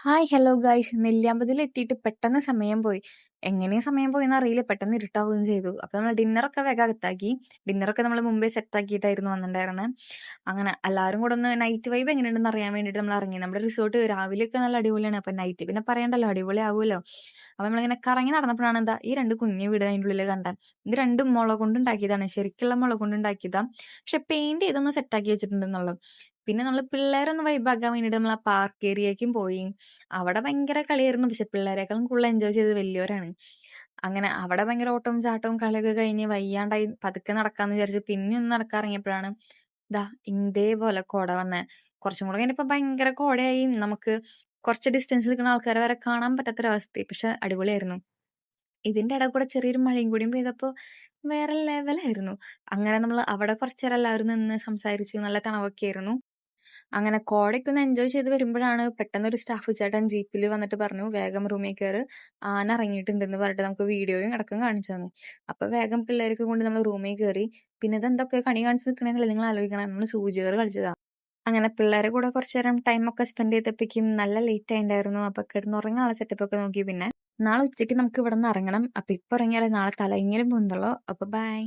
Hi hello guys നെല്ലിയാമ്പതിയിൽ എത്തിയിട്ട് പെട്ടെന്ന് സമയം പോയി. എങ്ങനെ സമയം പോയെന്ന് അറിയില്ല. പെട്ടെന്ന് ഇരുട്ടാവുകയും ചെയ്തു. അപ്പോൾ നമ്മൾ ഡിന്നറൊക്കെ വേഗം അകത്താക്കി. ഡിന്നറൊക്കെ നമ്മൾ മുമ്പേ സെറ്റാക്കിയിട്ടായിരുന്നു വന്നിട്ടുണ്ടായിരുന്നത്. അങ്ങനെ എല്ലാവരും കൂടെ ഒന്ന് നൈറ്റ് വൈബ് എങ്ങനെയുണ്ടെന്ന് അറിയാൻ വേണ്ടിയിട്ട് നമ്മൾ ഇറങ്ങി. നമ്മുടെ റിസോർട്ട് രാവിലെയൊക്കെ നല്ല അടിപൊളിയാണ്. അപ്പോൾ നൈറ്റ് പിന്നെ പറയണ്ടല്ലോ, അടിപൊളി ആവുമല്ലോ. അപ്പോൾ നമ്മളിങ്ങനെ കറങ്ങി നടന്നപ്പോഴാണ് എന്താ ഈ രണ്ട് കുഞ്ഞു വീട് അതിൻ്റെ ഉള്ളിൽ കണ്ടത്. ഇത് രണ്ടും മുള കൊണ്ടുണ്ടാക്കിയതാണ്, ശരിക്കുള്ള മുള കൊണ്ടുണ്ടാക്കിയതാണ്. പക്ഷെ പെയിന്റ് ചെയ്തൊന്ന് സെറ്റാക്കി വെച്ചിട്ടുണ്ടെന്നുള്ളത്. പിന്നെ നമ്മൾ പിള്ളേരൊന്ന് വൈബാക്കാൻ വേണ്ടിയിട്ട് നമ്മൾ ആ പാർക്ക് ഏരിയയ്ക്കും പോയി. അവിടെ ഭയങ്കര കളിയായിരുന്നു. പക്ഷെ പിള്ളേരെക്കാളും കൂടുതൽ എൻജോയ് ചെയ്തത് വലിയവരാണ്. അങ്ങനെ അവിടെ ഭയങ്കര ഓട്ടവും ചാട്ടവും കളിയൊക്കെ കഴിഞ്ഞ് വയ്യാണ്ടായി പതുക്കെ നടക്കാന്ന് വിചാരിച്ച് പിന്നെ ഒന്ന് നടക്കാൻ ഇറങ്ങിയപ്പോഴാണ് ദാ ഇതേപോലെ കോട വന്നേ. കുറച്ചും കൂടെ കഴിഞ്ഞപ്പോ ഭയങ്കര കോടയായി. നമുക്ക് കുറച്ച് ഡിസ്റ്റൻസിൽ നിൽക്കുന്ന ആൾക്കാരെ വരെ കാണാൻ പറ്റാത്തൊരവസ്ഥയായി. പക്ഷെ അടിപൊളിയായിരുന്നു. ഇതിന്റെ ഇടയിൽ കൂടെ ചെറിയൊരു മഴയും കൂടിയും പെയ്തപ്പോ വേറെ ലെവലായിരുന്നു. അങ്ങനെ നമ്മൾ അവിടെ കുറച്ച് നേരം എല്ലാവരും നിന്ന് സംസാരിച്ചു. നല്ല തണവൊക്കെ ആയിരുന്നു. അങ്ങനെ കോടയൊക്കെ ഒന്ന് എൻജോയ് ചെയ്ത് വരുമ്പോഴാണ് പെട്ടെന്നൊരു സ്റ്റാഫ് ചേട്ടൻ ജീപ്പിൽ വന്നിട്ട് പറഞ്ഞു, വേഗം റൂമിൽ കയറ്, ആന ഇറങ്ങിയിട്ടുണ്ടെന്ന് പറഞ്ഞിട്ട് നമുക്ക് വീഡിയോയും അടക്കം കാണിച്ചു തന്നു. അപ്പോൾ വേഗം പിള്ളേരൊക്കെ കൊണ്ട് നമ്മൾ റൂമിൽ കയറി. പിന്നെ ഇതെന്തൊക്കെ കണി കാണിച്ച് നിൽക്കണമെന്നല്ലേ നിങ്ങൾ ആലോചിക്കണം, നമ്മൾ സൂചികേറ് കളിച്ചതാ. അങ്ങനെ പിള്ളേരെ കൂടെ കുറച്ച് നേരം ടൈമൊക്കെ സ്പെൻഡ് ചെയ്തപ്പോഴേക്കും നല്ല ലേറ്റ് ആയിട്ടുണ്ടായിരുന്നു. അപ്പോൾ കിടന്നുറങ്ങാനുള്ള സെറ്റപ്പൊക്കെ നോക്കി. പിന്നെ നാളെ ഉച്ചയ്ക്ക് നമുക്ക് ഇവിടെ നിന്ന് ഇറങ്ങണം. അപ്പോൾ ഇപ്പോൾ ഇറങ്ങിയാലേ നാളെ തലയെങ്കിലും പൊന്തുള്ളൂ. അപ്പോൾ ബൈ.